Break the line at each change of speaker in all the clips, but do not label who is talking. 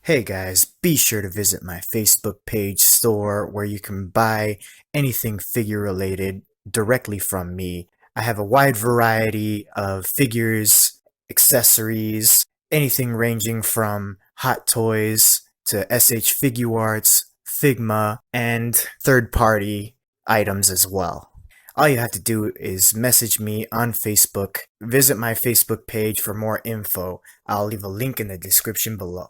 Hey guys, be sure to visit my Facebook page store where you can buy anything figure related directly from me. I have a wide variety of figures, accessories, anything ranging from Hot Toys to SH Figuarts, Figma, and third-party items as well. All you have to do is message me on Facebook, visit my Facebook page for more info. I'll leave a link in the description below.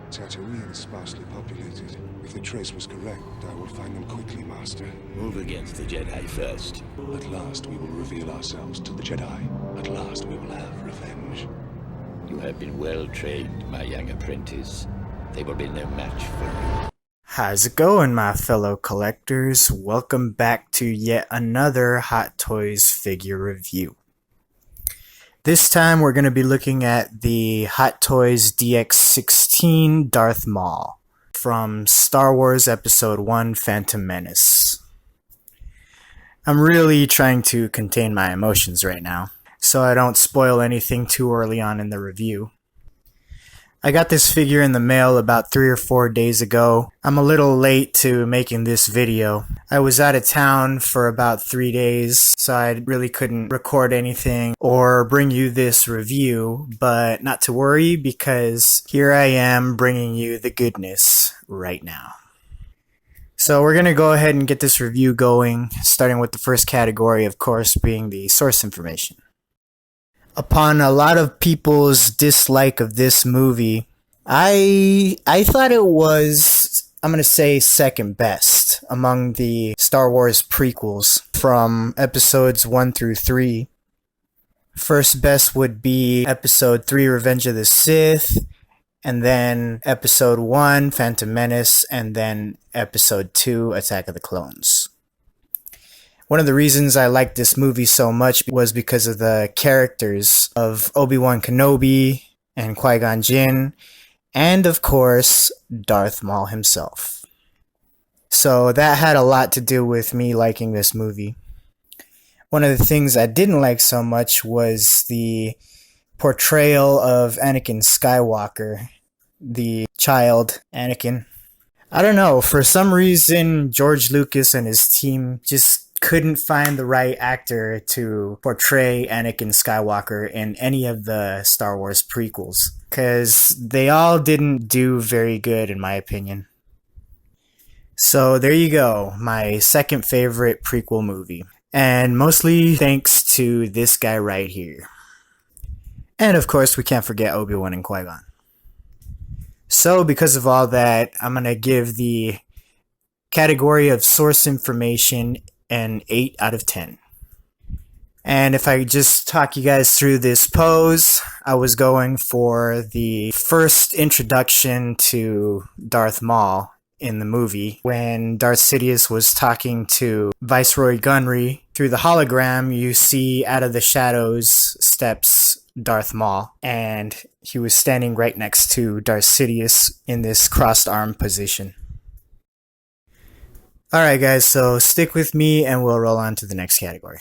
Tatooine is sparsely populated. If the trace was correct, I will find them quickly, Master.
Move against the Jedi first.
At last we will reveal ourselves to the Jedi. At last we will have revenge.
You have been well trained, my young apprentice. They will be no match for you.
How's it going, my fellow collectors? Welcome back to yet another Hot Toys figure review. This time we're going to be looking at the Hot Toys DX16 Darth Maul from Star Wars Episode 1 Phantom Menace. I'm really trying to contain my emotions right now, so I don't spoil anything too early on in the review. I got this figure in the mail about 3 or 4 days ago. I'm a little late to making this video. I was out of town for about 3 days, so I really couldn't record anything or bring you this review, but not to worry because here I am bringing you the goodness right now. So we're going to go ahead and get this review going, starting with the first category, of course, being the source information. Upon a lot of people's dislike of this movie, I thought it was, I'm going to say, second best among the Star Wars prequels from episodes 1 through 3. First best would be episode 3, Revenge of the Sith, and then episode 1, Phantom Menace, and then episode 2, Attack of the Clones. One of the reasons I liked this movie so much was because of the characters of Obi-Wan Kenobi and Qui-Gon Jinn, and of course, Darth Maul himself. So that had a lot to do with me liking this movie. One of the things I didn't like so much was the portrayal of Anakin Skywalker, the child Anakin. I don't know, for some reason, George Lucas and his team just couldn't find the right actor to portray Anakin Skywalker in any of the Star Wars prequels, because they all didn't do very good in my opinion. So there you go, my second favorite prequel movie, and mostly thanks to this guy right here. And of course we can't forget Obi-Wan and Qui-Gon. So because of all that, I'm going to give the category of source information an 8 out of 10. And if I just talk you guys through this pose, I was going for the first introduction to Darth Maul in the movie when Darth Sidious was talking to Viceroy Gunry. Through the hologram, you see out of the shadows steps Darth Maul, and he was standing right next to Darth Sidious in this crossed arm position. Alright guys, so stick with me and we'll roll on to the next category.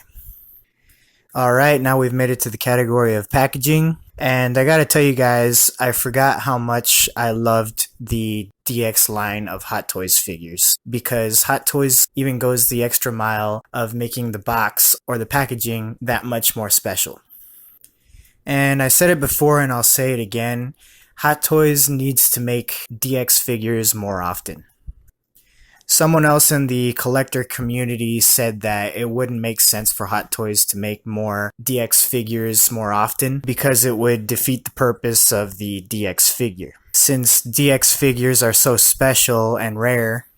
Alright, now we've made it to the category of packaging, and I gotta tell you guys, I forgot how much I loved the DX line of Hot Toys figures, because Hot Toys even goes the extra mile of making the box or the packaging that much more special. And I said it before and I'll say it again, Hot Toys needs to make DX figures more often. Someone else in the collector community said that it wouldn't make sense for Hot Toys to make more DX figures more often because it would defeat the purpose of the DX figure, since DX figures are so special and rare.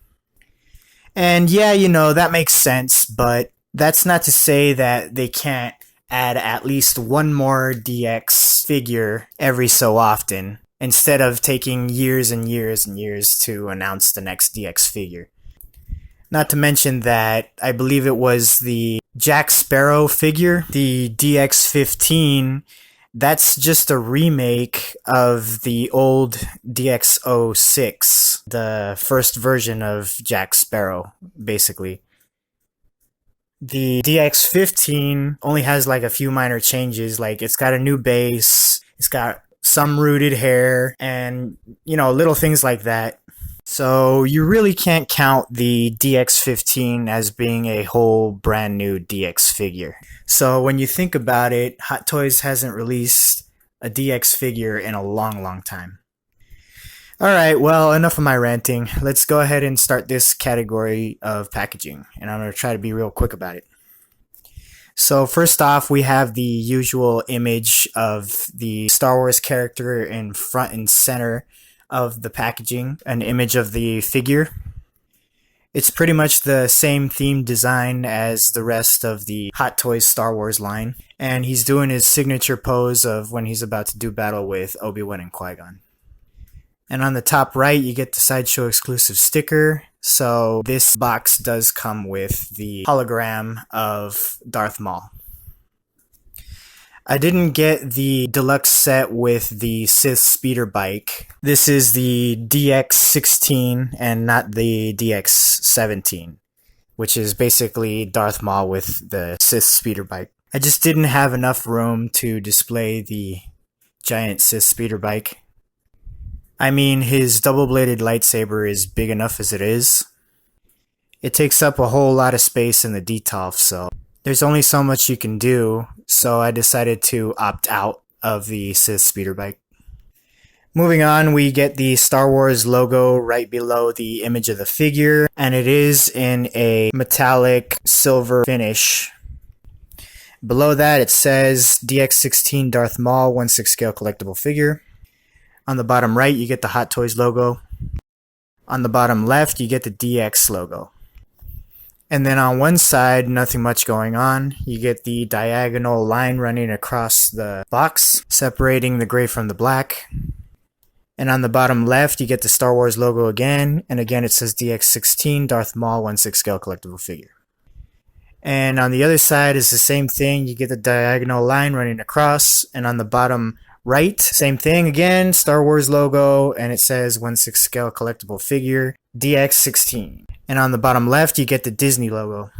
And yeah, you know, that makes sense, but that's not to say that they can't add at least one more DX figure every so often, instead of taking years and years and years to announce the next DX figure. Not to mention that I believe it was the Jack Sparrow figure, the DX15, that's just a remake of the old DX06, the first version of Jack Sparrow, basically. The DX15 only has like a few minor changes, like it's got a new base, it's got some rooted hair, and, little things like that. So you really can't count the DX15 as being a whole brand new DX figure. So when you think about it, Hot Toys hasn't released a DX figure in a long, long time. Alright, well, enough of my ranting. Let's go ahead and start this category of packaging, and I'm going to try to be real quick about it. So first off, we have the usual image of the Star Wars character in front and center of the packaging, an image of the figure. It's pretty much the same theme design as the rest of the Hot Toys Star Wars line, and he's doing his signature pose of when he's about to do battle with Obi-Wan and Qui-Gon. And on the top right, you get the Sideshow exclusive sticker. So this box does come with the hologram of Darth Maul. I didn't get the deluxe set with the Sith speeder bike. This is the DX16 and not the DX17, which is basically Darth Maul with the Sith speeder bike. I just didn't have enough room to display the giant Sith speeder bike. I mean, his double-bladed lightsaber is big enough as it is. It takes up a whole lot of space in the detolf, so there's only so much you can do, so I decided to opt out of the Sith speeder bike. Moving on, we get the Star Wars logo right below the image of the figure, and it is in a metallic silver finish. Below that, it says DX16 Darth Maul 1/6 scale collectible figure. On the bottom right, you get the Hot Toys logo. On the bottom left, you get the DX logo. And then on one side, nothing much going on. You get the diagonal line running across the box, separating the gray from the black. And on the bottom left, you get the Star Wars logo again. And again, it says DX16 Darth Maul 1/6 scale collectible figure. And on the other side is the same thing. You get the diagonal line running across. And on the bottom right, same thing again, Star Wars logo. And it says 1/6 scale collectible figure DX16. And on the bottom left, you get the Disney logo.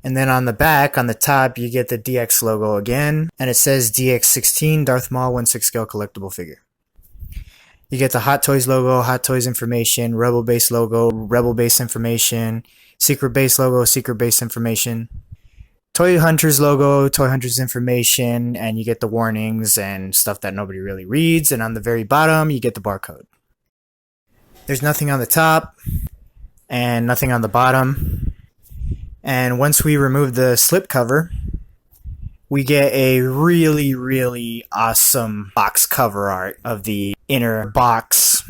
And then on the back, on the top, you get the DX logo again. And it says DX16 Darth Maul 1/6 scale collectible figure. You get the Hot Toys logo, Hot Toys information, Rebel Base logo, Rebel Base information, Secret Base logo, Secret Base information, Toy Hunters logo, Toy Hunters information, and you get the warnings and stuff that nobody really reads. And on the very bottom, you get the barcode. There's nothing on the top and nothing on the bottom. And once we remove the slipcover, we get a really, really awesome box cover art of the inner box.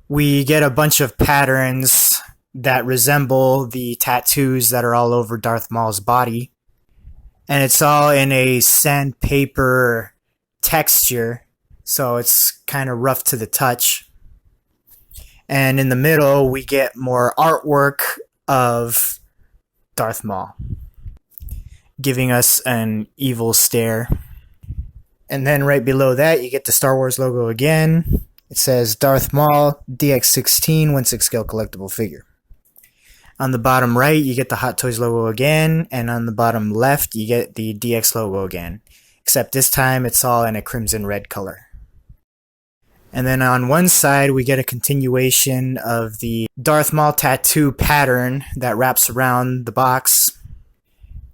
We get a bunch of patterns that resemble the tattoos that are all over Darth Maul's body. And it's all in a sandpaper texture, so it's kind of rough to the touch. And in the middle, we get more artwork of Darth Maul, giving us an evil stare. And then right below that, you get the Star Wars logo again. It says Darth Maul DX16 1/6 scale collectible figure. On the bottom right, you get the Hot Toys logo again. And on the bottom left, you get the DX logo again. Except this time, it's all in a crimson red color. And then on one side, we get a continuation of the Darth Maul tattoo pattern that wraps around the box.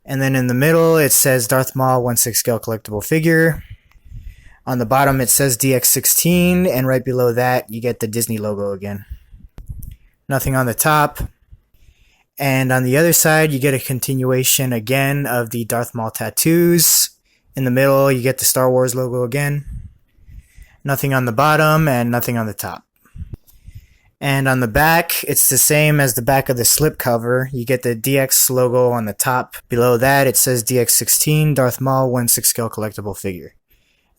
And then in the middle, it says Darth Maul 1/6 scale collectible figure. On the bottom, it says DX16. And right below that, you get the Disney logo again. Nothing on the top. And on the other side, you get a continuation again of the Darth Maul tattoos. In the middle, you get the Star Wars logo again. Nothing on the bottom and nothing on the top. And on the back, it's the same as the back of the slipcover. You get the DX logo on the top. Below that, it says DX16 Darth Maul 1/6 scale collectible figure.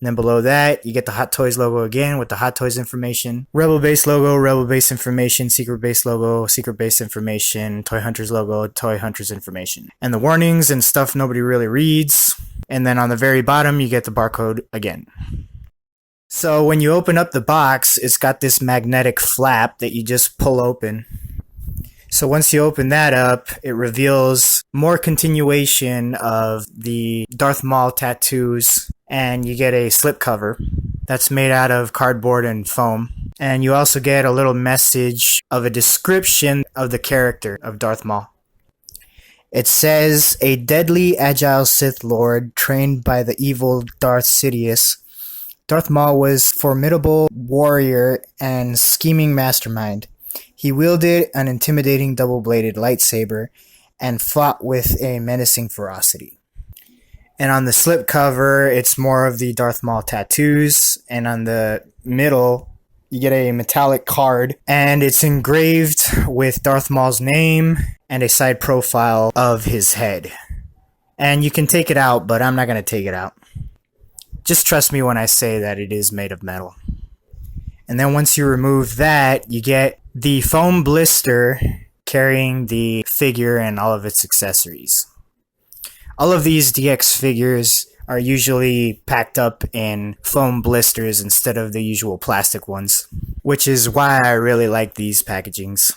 And then below that, you get the Hot Toys logo again with the Hot Toys information. Rebel Base logo, Rebel Base information, Secret Base logo, Secret Base information, Toy Hunters logo, Toy Hunters information. And the warnings and stuff nobody really reads. And then on the very bottom, you get the barcode again. So when you open up the box, it's got this magnetic flap that you just pull open. So once you open that up, it reveals more continuation of the Darth Maul tattoos and you get a slipcover that's made out of cardboard and foam. And you also get a little message of a description of the character of Darth Maul. It says, a deadly, agile Sith Lord trained by the evil Darth Sidious, Darth Maul was a formidable warrior and scheming mastermind. He wielded an intimidating double-bladed lightsaber and fought with a menacing ferocity. And on the slipcover, it's more of the Darth Maul tattoos, and on the middle, you get a metallic card, and it's engraved with Darth Maul's name and a side profile of his head. And you can take it out, but I'm not going to take it out. Just trust me when I say that it is made of metal. And then once you remove that, you get the foam blister carrying the figure and all of its accessories. All of these DX figures are usually packed up in foam blisters instead of the usual plastic ones, which is why I really like these packagings.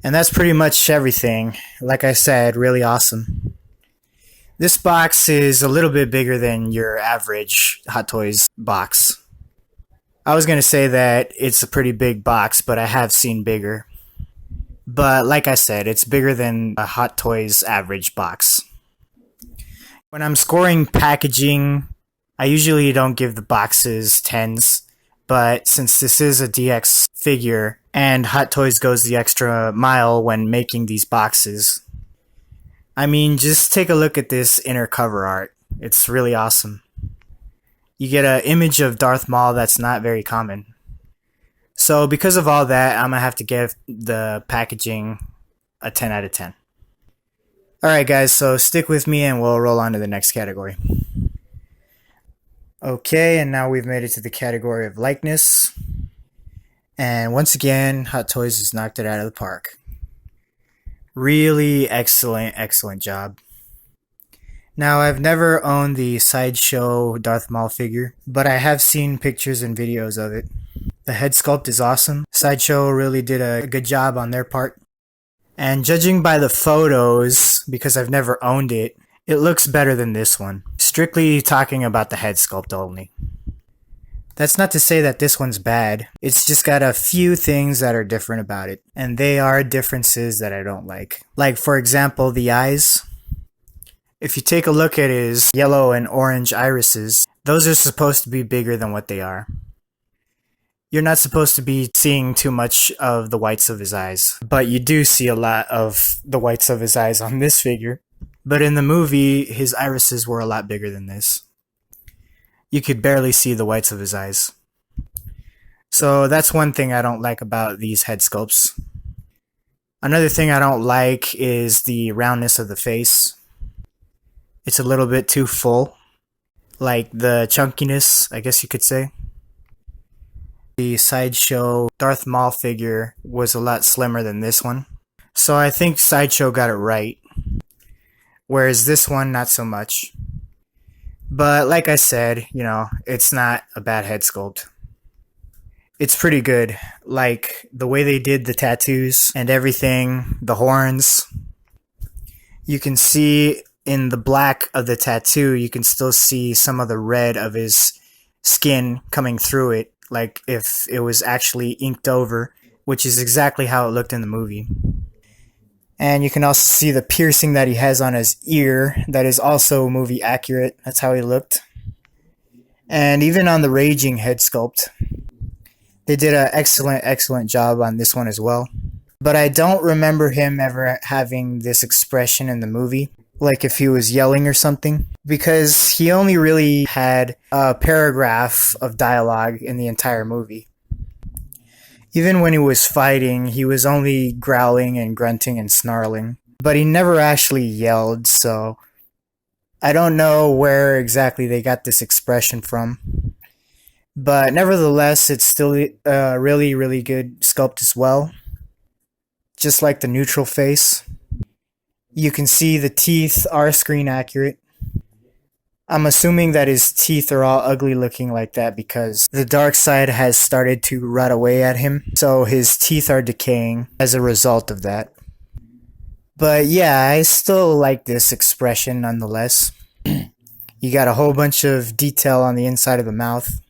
And that's pretty much everything. Like I said, really awesome. This box is a little bit bigger than your average Hot Toys box. I was going to say that it's a pretty big box, but I have seen bigger. But like I said, it's bigger than a Hot Toys average box. When I'm scoring packaging, I usually don't give the boxes 10s, but since this is a DX figure and Hot Toys goes the extra mile when making these boxes, I mean, just take a look at this inner cover art. It's really awesome. You get an image of Darth Maul that's not very common. So because of all that, I'm going to have to give the packaging a 10 out of 10. Alright guys, so stick with me and we'll roll on to the next category. Okay, and now we've made it to the category of likeness. And once again, Hot Toys has knocked it out of the park. Really excellent job. Now, I've never owned the Sideshow Darth Maul figure, but I have seen pictures and videos of it. The head sculpt is awesome. Sideshow really did a good job on their part. And judging by the photos, because I've never owned it, it looks better than this one. Strictly talking about the head sculpt only. That's not to say that this one's bad. It's just got a few things that are different about it. And they are differences that I don't like. Like, for example, the eyes. If you take a look at his yellow and orange irises, those are supposed to be bigger than what they are. You're not supposed to be seeing too much of the whites of his eyes, but you do see a lot of the whites of his eyes on this figure. But in the movie, his irises were a lot bigger than this. You could barely see the whites of his eyes. So that's one thing I don't like about these head sculpts. Another thing I don't like is the roundness of the face. It's a little bit too full. Like the chunkiness, I guess you could say. The Sideshow Darth Maul figure was a lot slimmer than this one. So I think Sideshow got it right. Whereas this one, not so much. But like I said, you know, it's not a bad head sculpt. It's pretty good. Like the way they did the tattoos and everything, the horns. You can see in the black of the tattoo, you can still see some of the red of his skin coming through it. Like if it was actually inked over, which is exactly how it looked in the movie. And you can also see the piercing that he has on his ear. That is also movie accurate. That's how he looked. And even on the Raging head sculpt, they did an excellent job on this one as well. But I don't remember him ever having this expression in the movie. Like if he was yelling or something. Because he only really had a paragraph of dialogue in the entire movie. Even when he was fighting, he was only growling and grunting and snarling. But he never actually yelled, so I don't know where exactly they got this expression from. But nevertheless, it's still a really good sculpt as well. Just like the neutral face. You can see the teeth are screen accurate. I'm assuming that his teeth are all ugly looking like that because the dark side has started to rot away at him. So his teeth are decaying as a result of that. But yeah, I still like this expression nonetheless. You got a whole bunch of detail on the inside of the mouth.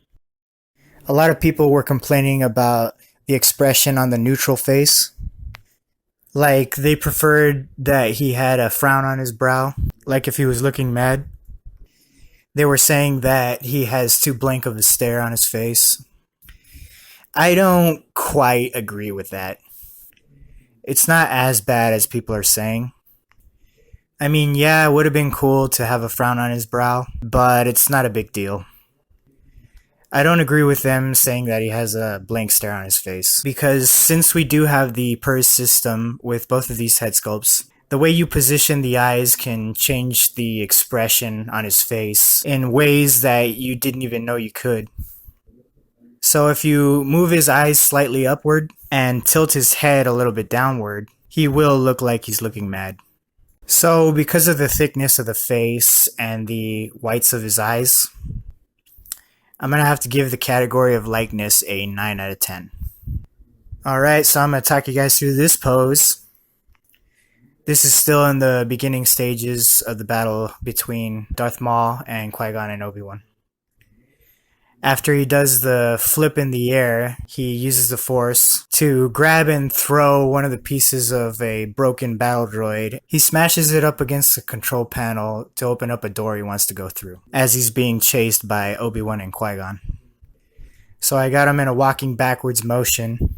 A lot of people were complaining about the expression on the neutral face. Like, they preferred that he had a frown on his brow, like if he was looking mad. They were saying that he has too blank of a stare on his face. I don't quite agree with that. It's not as bad as people are saying. I mean, yeah, it would have been cool to have a frown on his brow, but it's not a big deal. I don't agree with them saying that he has a blank stare on his face, because since we do have the purse system with both of these head sculpts, the way you position the eyes can change the expression on his face in ways that you didn't even know you could. So if you move his eyes slightly upward and tilt his head a little bit downward, he will look like he's looking mad. So because of the thickness of the face and the whites of his eyes, I'm going to have to give the category of likeness a 9 out of 10. Alright, so I'm going to talk you guys through this pose. This is still in the beginning stages of the battle between Darth Maul and Qui-Gon and Obi-Wan. After he does the flip in the air, he uses the Force to grab and throw one of the pieces of a broken battle droid. He smashes it up against the control panel to open up a door he wants to go through, as he's being chased by Obi-Wan and Qui-Gon. So I got him in a walking backwards motion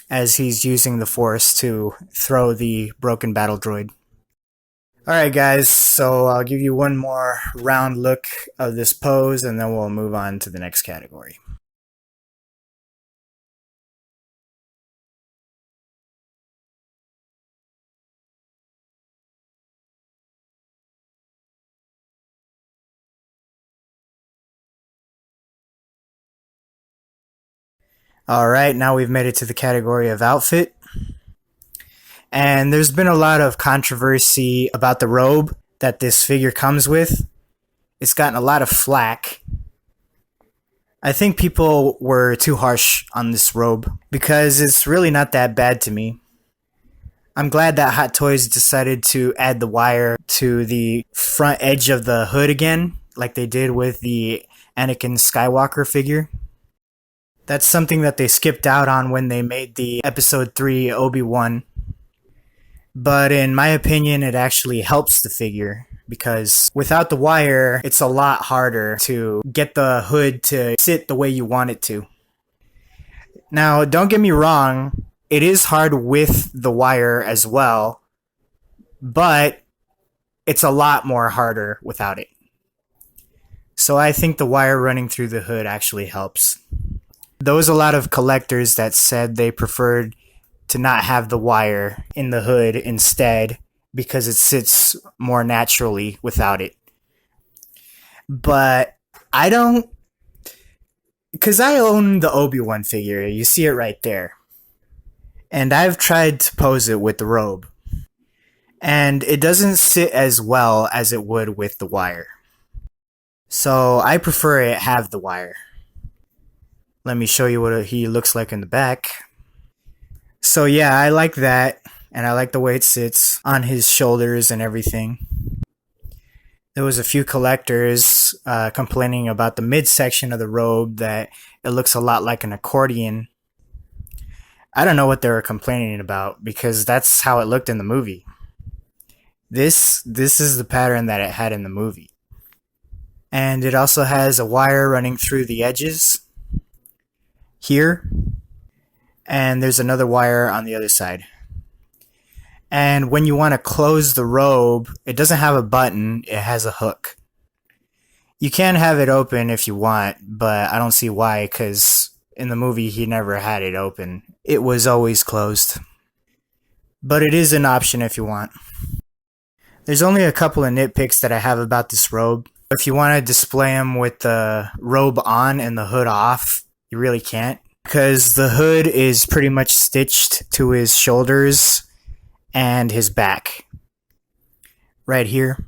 as he's using the Force to throw the broken battle droid. Alright guys, so I'll give you one more round look of this pose and then we'll move on to the next category. Alright, now we've made it to the category of outfit. And there's been a lot of controversy about the robe that this figure comes with. It's gotten a lot of flack. I think people were too harsh on this robe because it's really not that bad to me. I'm glad that Hot Toys decided to add the wire to the front edge of the hood again, like they did with the Anakin Skywalker figure. That's something that they skipped out on when they made the Episode 3 Obi-Wan. But in my opinion, it actually helps the figure because without the wire, it's a lot harder to get the hood to sit the way you want it to. Now, don't get me wrong, it is hard with the wire as well, but it's a lot more harder without it. So I think the wire running through the hood actually helps. There was a lot of collectors that said they preferred to not have the wire in the hood instead because it sits more naturally without it. But I don't, because I own the Obi-Wan figure. You see it right there. And I've tried to pose it with the robe. And it doesn't sit as well as it would with the wire. So I prefer it have the wire. Let me show you what he looks like in the back. So yeah, I like that, and I like the way it sits on his shoulders and everything. There was a few collectors complaining about the midsection of the robe, that it looks a lot like an accordion. I don't know what they were complaining about, because that's how it looked in the movie. This is the pattern that it had in the movie. And it also has a wire running through the edges here. And there's another wire on the other side. And when you want to close the robe, it doesn't have a button, it has a hook. You can have it open if you want, but I don't see why, because in the movie he never had it open. It was always closed. But it is an option if you want. There's only a couple of nitpicks that I have about this robe. If you want to display them with the robe on and the hood off, you really can't, because the hood is pretty much stitched to his shoulders and his back right here.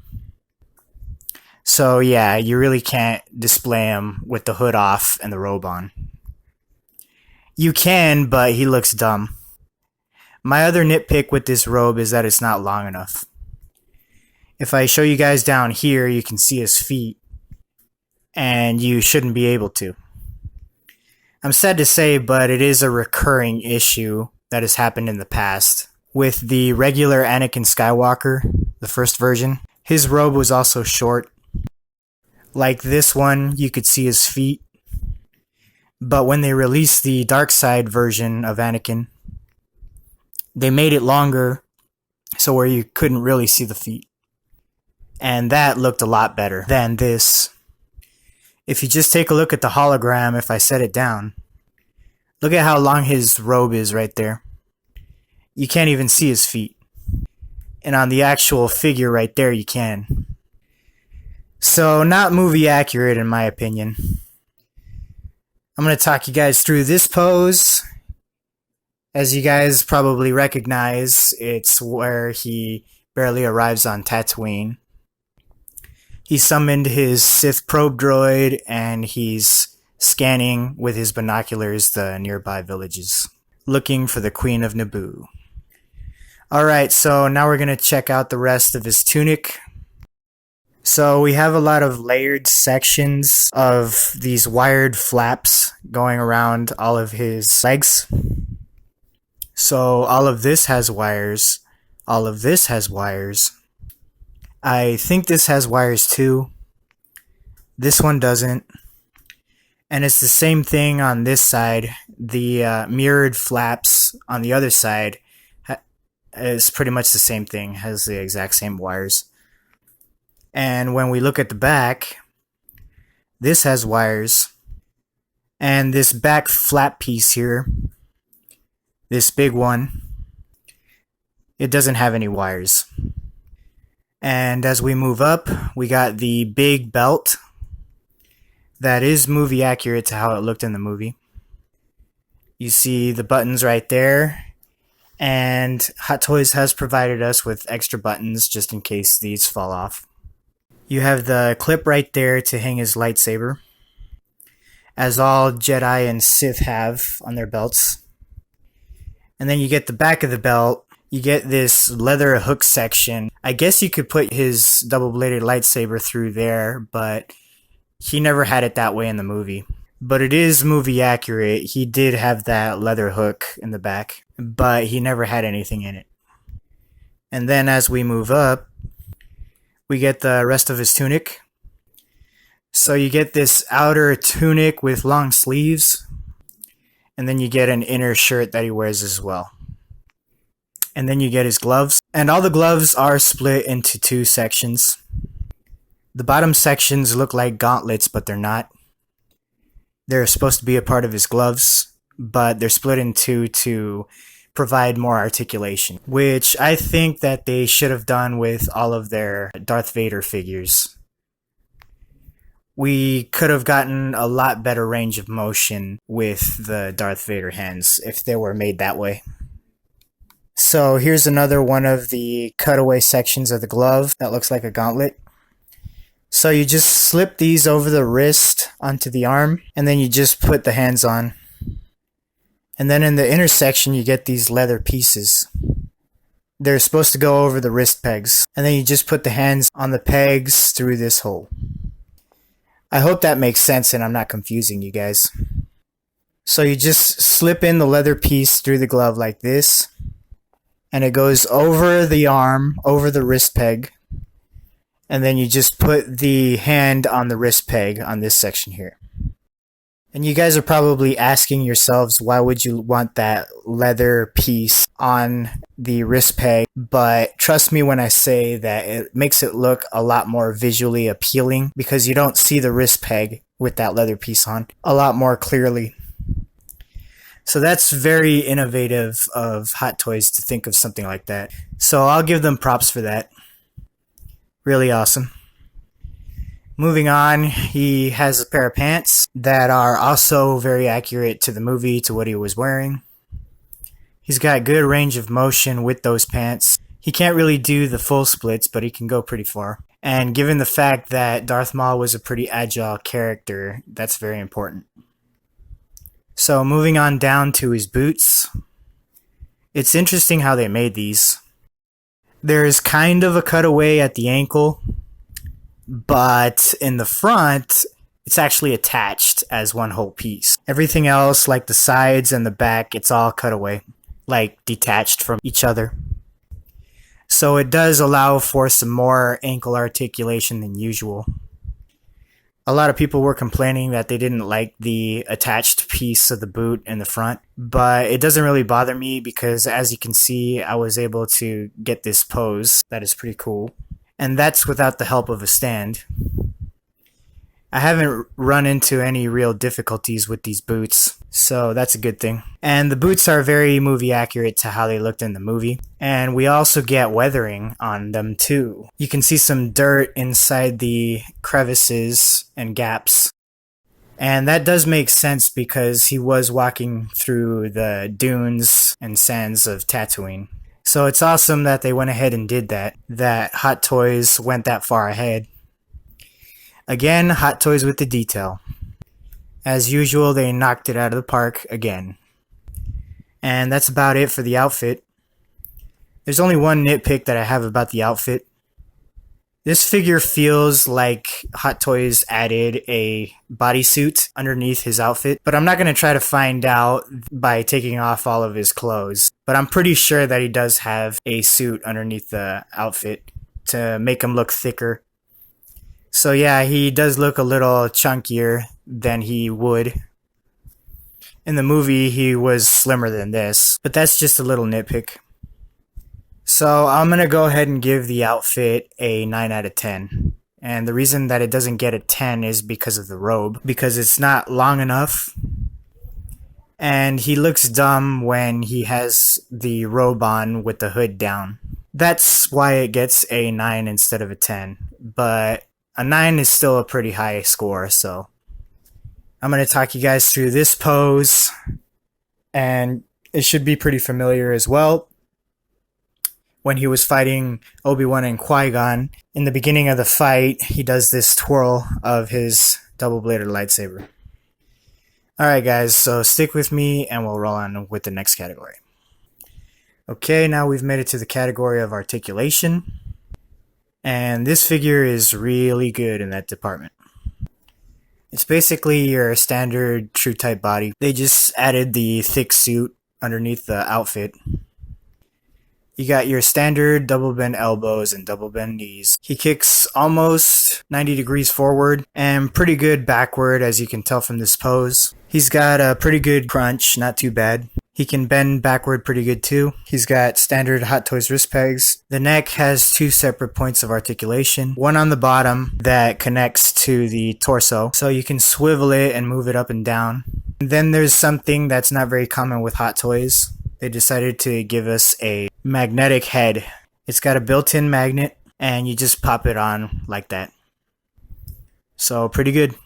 So yeah, you really can't display him with the hood off and the robe on. You can, but he looks dumb. My other nitpick with this robe is that it's not long enough. If I show you guys down here, you can see his feet. and you shouldn't be able to. I'm sad to say, but it is a recurring issue that has happened in the past. With the regular Anakin Skywalker, the first version, his robe was also short. Like this one, you could see his feet. But when they released the dark side version of Anakin, they made it longer so where you couldn't really see the feet. And that looked a lot better than this. If you just take a look at the hologram, if I set it down, look at how long his robe is right there. You can't even see his feet. And on the actual figure right there, you can. So, not movie accurate in my opinion. I'm going to talk you guys through this pose. As you guys probably recognize, it's where he barely arrives on Tatooine. He summoned his Sith probe droid, and he's scanning with his binoculars the nearby villages, looking for the Queen of Naboo. Alright, so now we're going to check out the rest of his tunic. So we have a lot of layered sections of these wired flaps going around all of his legs. So all of this has wires. All of this has wires. I think this has wires too. This one doesn't. And it's the same thing on this side. The mirrored flaps on the other side is pretty much the same thing. Has the exact same wires. And when we look at the back, this has wires. And this back flap piece here, this big one, it doesn't have any wires. And as we move up, we got the big belt. That is movie accurate to how it looked in the movie. You see the buttons right there. And Hot Toys has provided us with extra buttons just in case these fall off. You have the clip right there to hang his lightsaber, as all Jedi and Sith have on their belts. And then you get the back of the belt. You get this leather hook section. I guess you could put his double-bladed lightsaber through there, but he never had it that way in the movie. But it is movie accurate. He did have that leather hook in the back, but he never had anything in it. And then as we move up, we get the rest of his tunic. So you get this outer tunic with long sleeves, and then you get an inner shirt that he wears as well. And then you get his gloves. And all the gloves are split into two sections. The bottom sections look like gauntlets, but they're not. They're supposed to be a part of his gloves, but they're split in two to provide more articulation, which I think that they should have done with all of their Darth Vader figures. We could have gotten a lot better range of motion with the Darth Vader hands if they were made that way. So here's another one of the cutaway sections of the glove that looks like a gauntlet. So you just slip these over the wrist onto the arm, and then you just put the hands on. And then in the inner section, you get these leather pieces. They're supposed to go over the wrist pegs. And then you just put the hands on the pegs through this hole. I hope that makes sense and I'm not confusing you guys. So you just slip in the leather piece through the glove like this. And it goes over the arm, over the wrist peg. And then you just put the hand on the wrist peg on this section here. And you guys are probably asking yourselves, why would you want that leather piece on the wrist peg? But trust me when I say that it makes it look a lot more visually appealing because you don't see the wrist peg with that leather piece on a lot more clearly. So that's very innovative of Hot Toys to think of something like that. So I'll give them props for that. Really awesome. Moving on, he has a pair of pants that are also very accurate to the movie, to what he was wearing. He's got good range of motion with those pants. He can't really do the full splits, but he can go pretty far. And given the fact that Darth Maul was a pretty agile character, that's very important. So moving on down to his boots. It's interesting how they made these. There's kind of a cutaway at the ankle, but in the front, It's actually attached as one whole piece. Everything else, like the sides and the back, it's all cut away, like detached from each other. So it does allow for some more ankle articulation than usual. A lot of people were complaining that they didn't like the attached piece of the boot in the front, but it doesn't really bother me because, as you can see, I was able to get this pose. That is pretty cool. And that's without the help of a stand. I haven't run into any real difficulties with these boots, so that's a good thing. And the boots are very movie accurate to how they looked in the movie. And we also get weathering on them too. You can see some dirt inside the crevices and gaps. And that does make sense because he was walking through the dunes and sands of Tatooine. So it's awesome that they went ahead and did that Hot Toys went that far ahead. Again, Hot Toys with the detail. As usual, they knocked it out of the park again. And that's about it for the outfit. There's only one nitpick that I have about the outfit. This figure feels like Hot Toys added a bodysuit underneath his outfit, but I'm not going to try to find out by taking off all of his clothes. But I'm pretty sure that he does have a suit underneath the outfit to make him look thicker. So yeah, he does look a little chunkier than he would. In the movie, he was slimmer than this, but that's just a little nitpick. So I'm going to go ahead and give the outfit a 9 out of 10. And the reason that it doesn't get a 10 is because of the robe, because it's not long enough. And he looks dumb when he has the robe on with the hood down. That's why it gets a 9 instead of a 10. But a 9 is still a pretty high score, so I'm going to talk you guys through this pose, and it should be pretty familiar as well. When he was fighting Obi-Wan and Qui-Gon, in the beginning of the fight, he does this twirl of his double-bladed lightsaber. Alright guys, so stick with me and we'll roll on with the next category. Okay, now we've made it to the category of articulation. And this figure is really good in that department. It's basically your standard true type body. They just added the thick suit underneath the outfit. You got your standard double bend elbows and double bend knees. He kicks almost 90 degrees forward and pretty good backward, as you can tell from this pose. He's got a pretty good crunch, not too bad. He can bend backward pretty good too. He's got standard Hot Toys wrist pegs. The neck has two separate points of articulation. One on the bottom that connects to the torso, so you can swivel it and move it up and down. And then there's something that's not very common with Hot Toys. They decided to give us a magnetic head. It's got a built-in magnet and you just pop it on like that. So pretty good.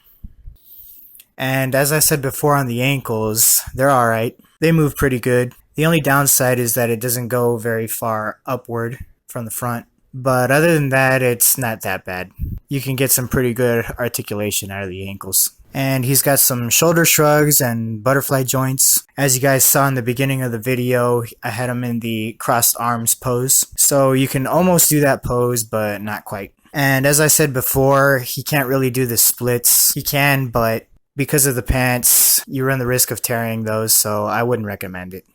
And as I said before on the ankles, they're alright. They move pretty good. The only downside is that it doesn't go very far upward from the front. But other than that, it's not that bad. You can get some pretty good articulation out of the ankles. And he's got some shoulder shrugs and butterfly joints. As you guys saw in the beginning of the video, I had him in the crossed arms pose. So you can almost do that pose, but not quite. And as I said before, he can't really do the splits. He can, but because of the pants, you run the risk of tearing those, so I wouldn't recommend it.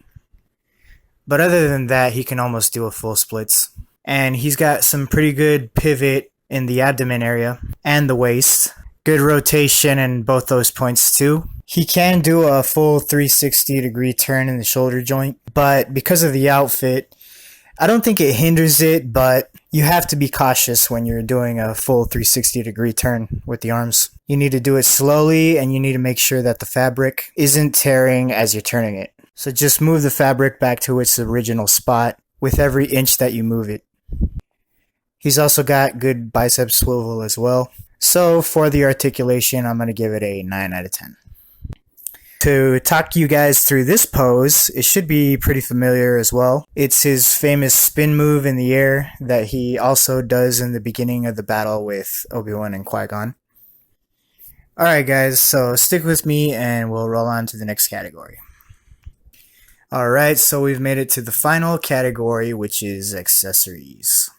But other than that, he can almost do a full splits. And he's got some pretty good pivot in the abdomen area and the waist. Good rotation in both those points too. He can do a full 360 degree turn in the shoulder joint, but because of the outfit, I don't think it hinders it, but you have to be cautious when you're doing a full 360 degree turn with the arms. You need to do it slowly and you need to make sure that the fabric isn't tearing as you're turning it. So just move the fabric back to its original spot with every inch that you move it. He's also got good bicep swivel as well. So for the articulation, I'm going to give it a 9 out of 10. To talk you guys through this pose, it should be pretty familiar as well. It's his famous spin move in the air that he also does in the beginning of the battle with Obi-Wan and Qui-Gon. Alright guys, so stick with me and we'll roll on to the next category. Alright, so we've made it to the final category, which is accessories.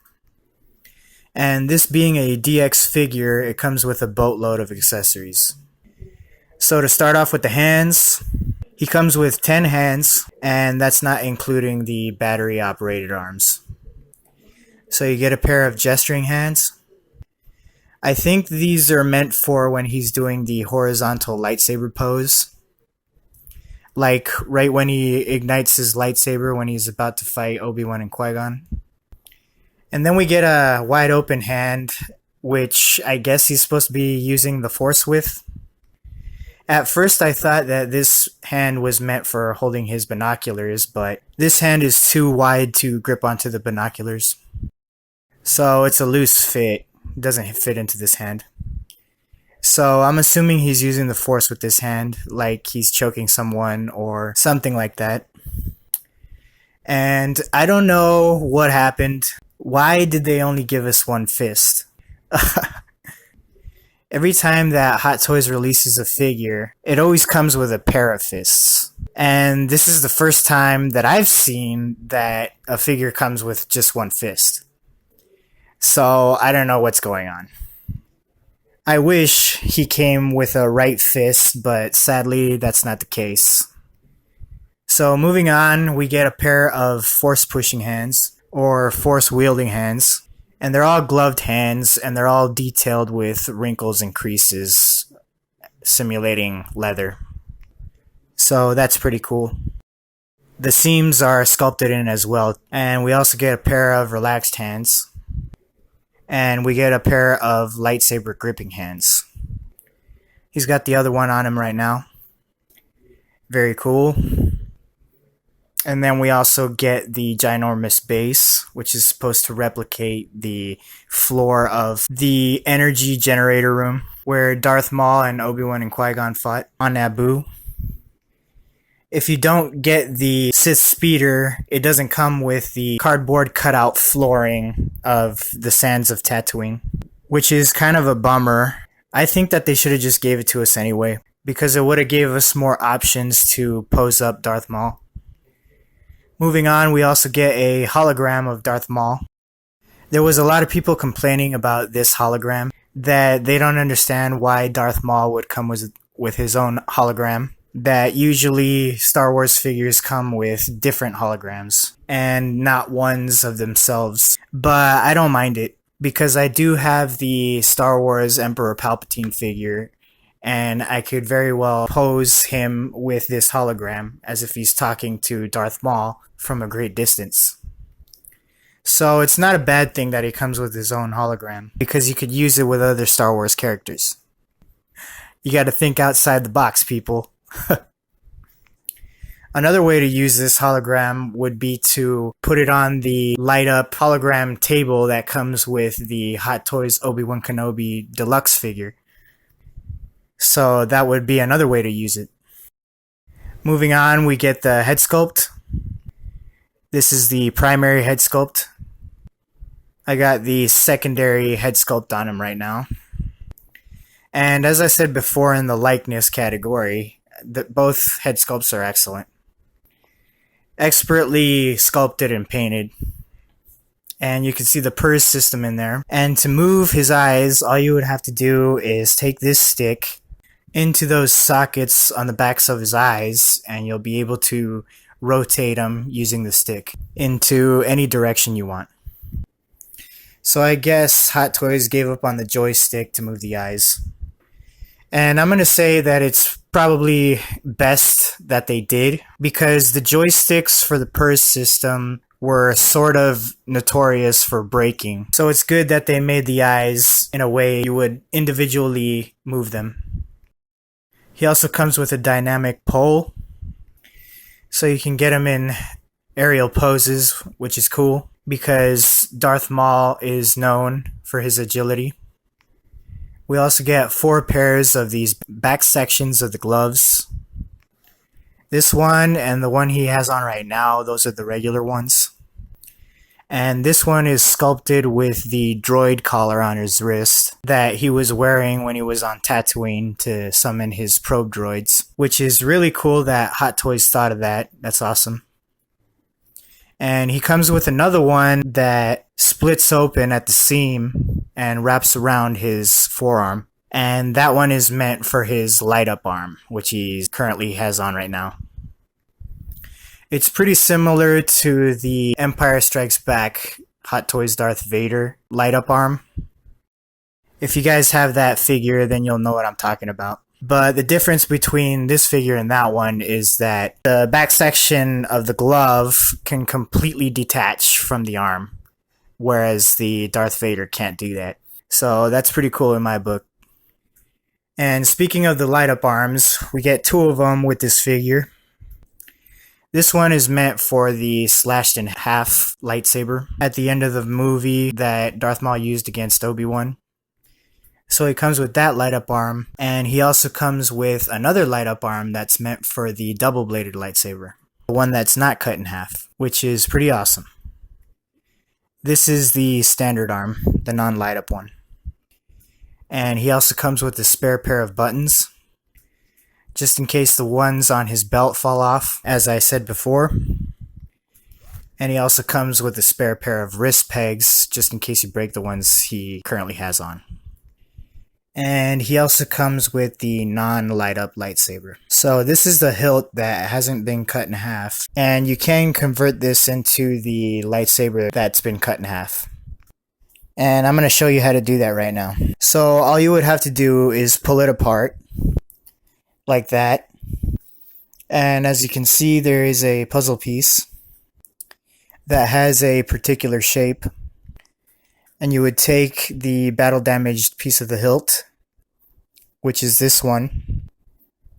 And this being a DX figure, it comes with a boatload of accessories. So to start off with the hands, he comes with 10 hands, and that's not including the battery operated arms. So you get a pair of gesturing hands. I think these are meant for when he's doing the horizontal lightsaber pose. Like right when he ignites his lightsaber when he's about to fight Obi-Wan and Qui-Gon. And then we get a wide open hand, which I guess he's supposed to be using the Force with. At first I thought that this hand was meant for holding his binoculars, but this hand is too wide to grip onto the binoculars. So it's a loose fit. It doesn't fit into this hand. So I'm assuming he's using the Force with this hand, like he's choking someone or something like that. And I don't know what happened. Why did they only give us one fist? Every time that Hot Toys releases a figure, it always comes with a pair of fists. And this is the first time that I've seen that a figure comes with just one fist. So I don't know what's going on. I wish he came with a right fist, but sadly that's not the case. So moving on, we get a pair of force pushing hands, or force wielding hands. And they're all gloved hands, and they're all detailed with wrinkles and creases, simulating leather. So that's pretty cool. The seams are sculpted in as well, and we also get a pair of relaxed hands. And we get a pair of lightsaber gripping hands. He's got the other one on him right now. Very cool. And then we also get the ginormous base, which is supposed to replicate the floor of the energy generator room where Darth Maul and Obi-Wan and Qui-Gon fought on Naboo. If you don't get the Sith speeder, it doesn't come with the cardboard cutout flooring of the sands of Tatooine, which is kind of a bummer. I think that they should have just gave it to us anyway, because it would have gave us more options to pose up Darth Maul. Moving on, we also get a hologram of Darth Maul. There was a lot of people complaining about this hologram, that they don't understand why Darth Maul would come with his own hologram. That usually Star Wars figures come with different holograms, and not ones of themselves. But I don't mind it, because I do have the Star Wars Emperor Palpatine figure, and I could very well pose him with this hologram as if he's talking to Darth Maul from a great distance. So it's not a bad thing that he comes with his own hologram, because you could use it with other Star Wars characters. You gotta think outside the box, people. Another way to use this hologram would be to put it on the light up hologram table that comes with the Hot Toys Obi-Wan Kenobi deluxe figure. So that would be another way to use it. Moving on, we get the head sculpt. This is the primary head sculpt. I got the secondary head sculpt on him right now. And as I said before in the likeness category, both head sculpts are excellent. Expertly sculpted and painted. And you can see the purse system in there. And to move his eyes, all you would have to do is take this stick into those sockets on the backs of his eyes, and you'll be able to rotate them using the stick into any direction you want. So I guess Hot Toys gave up on the joystick to move the eyes. And I'm going to say that it's probably best that they did, because the joysticks for the purse system were sort of notorious for breaking. So it's good that they made the eyes in a way you would individually move them. He also comes with a dynamic pole, so you can get him in aerial poses, which is cool, because Darth Maul is known for his agility. We also get 4 pairs of these back sections of the gloves. This one and the one he has on right now, those are the regular ones. And this one is sculpted with the droid collar on his wrist that he was wearing when he was on Tatooine to summon his probe droids, which is really cool that Hot Toys thought of that. That's awesome. And he comes with another one that splits open at the seam and wraps around his forearm. And that one is meant for his light up arm, which he currently has on right now. It's pretty similar to the Empire Strikes Back Hot Toys Darth Vader light up arm. If you guys have that figure, then you'll know what I'm talking about. But the difference between this figure and that one is that the back section of the glove can completely detach from the arm, whereas the Darth Vader can't do that. So that's pretty cool in my book. And speaking of the light up arms, we get two of them with this figure. This one is meant for the slashed in half lightsaber at the end of the movie that Darth Maul used against Obi-Wan. So he comes with that light up arm, and he also comes with another light up arm that's meant for the double bladed lightsaber. The one that's not cut in half, which is pretty awesome. This is the standard arm, the non-light up one. And he also comes with a spare pair of buttons, just in case the ones on his belt fall off, as I said before. And he also comes with a spare pair of wrist pegs, just in case you break the ones he currently has on. And he also comes with the non-light up lightsaber. So this is the hilt that hasn't been cut in half. And you can convert this into the lightsaber that's been cut in half. And I'm going to show you how to do that right now. So all you would have to do is pull it apart like that. And as you can see, there is a puzzle piece that has a particular shape. And you would take the battle damaged piece of the hilt, which is this one,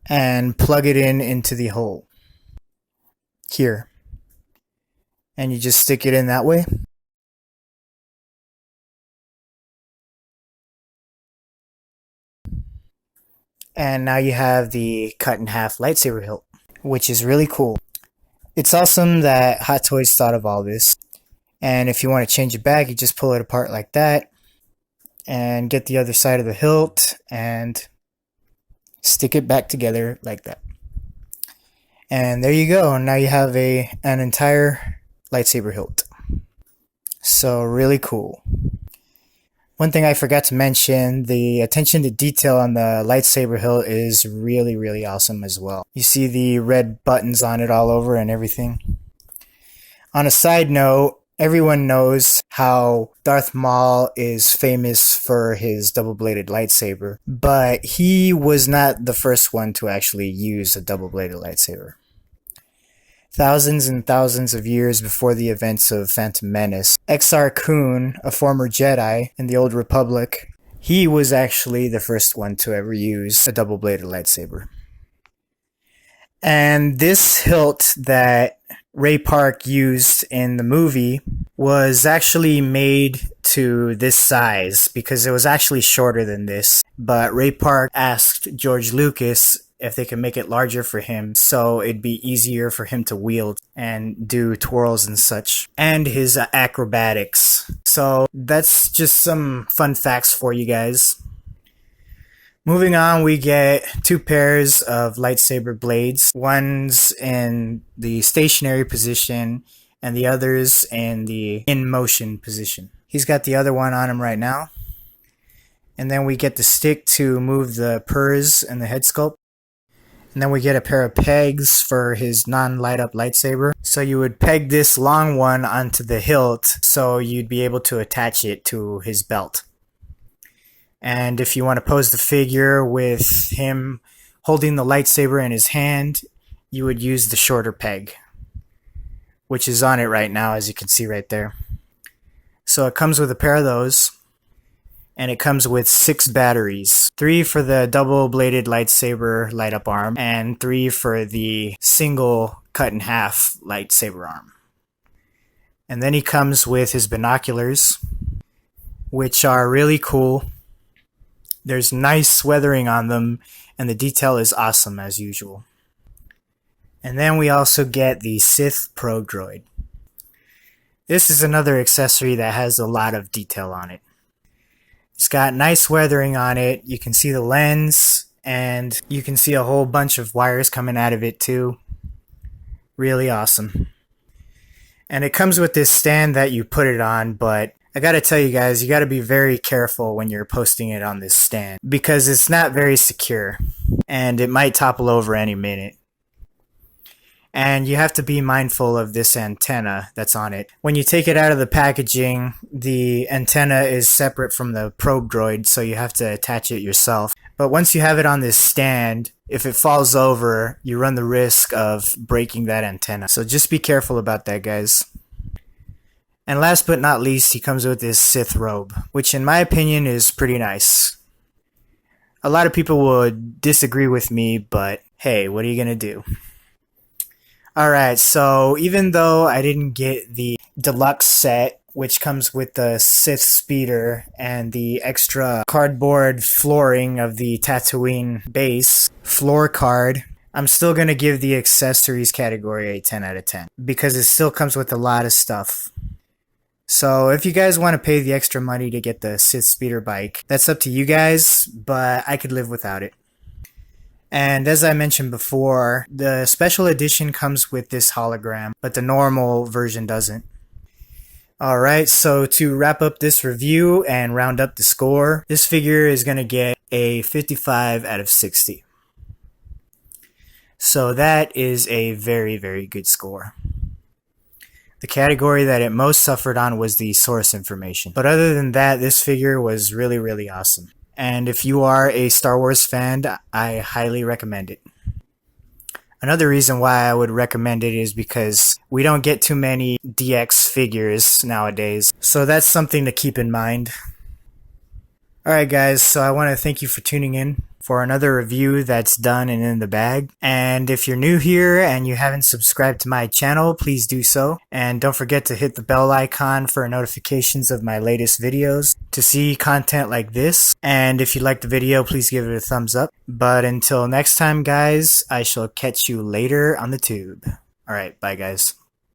and plug it into the hole here. And you just stick it in that way. And now you have the cut in half lightsaber hilt, which is really cool. It's awesome that Hot Toys thought of all this. And if you want to change it back, you just pull it apart like that and get the other side of the hilt and stick it back together like that. And there you go. Now you have an entire lightsaber hilt. So really cool. One thing I forgot to mention, the attention to detail on the lightsaber hilt is really, really awesome as well. You see the red buttons on it all over and everything. On a side note, everyone knows how Darth Maul is famous for his double-bladed lightsaber, but he was not the first one to actually use a double-bladed lightsaber. Thousands and thousands of years before the events of Phantom Menace, Exar Kun, a former Jedi in the Old Republic, he was actually the first one to ever use a double-bladed lightsaber. And this hilt that Ray Park used in the movie was actually made to this size because it was actually shorter than this. But Ray Park asked George Lucas if they could make it larger for him so it'd be easier for him to wield and do twirls and such, and his acrobatics. So that's just some fun facts for you guys. Moving on, we get two pairs of lightsaber blades. One's in the stationary position and the other's in the in motion position. He's got the other one on him right now. And then we get the stick to move the purrs and the head sculpt. And then we get a pair of pegs for his non-light up lightsaber. So you would peg this long one onto the hilt so you'd be able to attach it to his belt. And if you want to pose the figure with him holding the lightsaber in his hand, you would use the shorter peg, which is on it right now, as you can see right there. So it comes with a pair of those. And it comes with 6 batteries. 3 for the double-bladed lightsaber light-up arm, and 3 for the single cut-in-half lightsaber arm. And then he comes with his binoculars, which are really cool. There's nice weathering on them, and the detail is awesome as usual. And then we also get the Sith Pro Droid. This is another accessory that has a lot of detail on it. It's got nice weathering on it. You can see the lens, and you can see a whole bunch of wires coming out of it too. Really awesome. And it comes with this stand that you put it on, but I gotta tell you guys, you gotta be very careful when you're posting it on this stand because it's not very secure and it might topple over any minute. And you have to be mindful of this antenna that's on it. When you take it out of the packaging, the antenna is separate from the probe droid, so you have to attach it yourself. But once you have it on this stand, if it falls over, you run the risk of breaking that antenna. So just be careful about that, guys. And last but not least, he comes with this Sith robe, which in my opinion is pretty nice. A lot of people would disagree with me, but hey, what are you gonna do? Alright, so even though I didn't get the deluxe set, which comes with the Sith speeder and the extra cardboard flooring of the Tatooine base floor card, I'm still going to give the accessories category a 10 out of 10 because it still comes with a lot of stuff. So if you guys want to pay the extra money to get the Sith speeder bike, that's up to you guys, but I could live without it. And as I mentioned before, the special edition comes with this hologram, but the normal version doesn't. Alright, so to wrap up this review and round up the score, this figure is going to get a 55 out of 60. So that is a very, very good score. The category that it most suffered on was the source information. But other than that, this figure was really, really awesome. And if you are a Star Wars fan, I highly recommend it. Another reason why I would recommend it is because we don't get too many DX figures nowadays. So that's something to keep in mind. Alright guys, so I want to thank you for tuning in for another review that's done and in the bag. And if you're new here and you haven't subscribed to my channel, please do so. And don't forget to hit the bell icon for notifications of my latest videos to see content like this. And if you liked the video, please give it a thumbs up. But until next time guys, I shall catch you later on the tube. Alright, bye guys.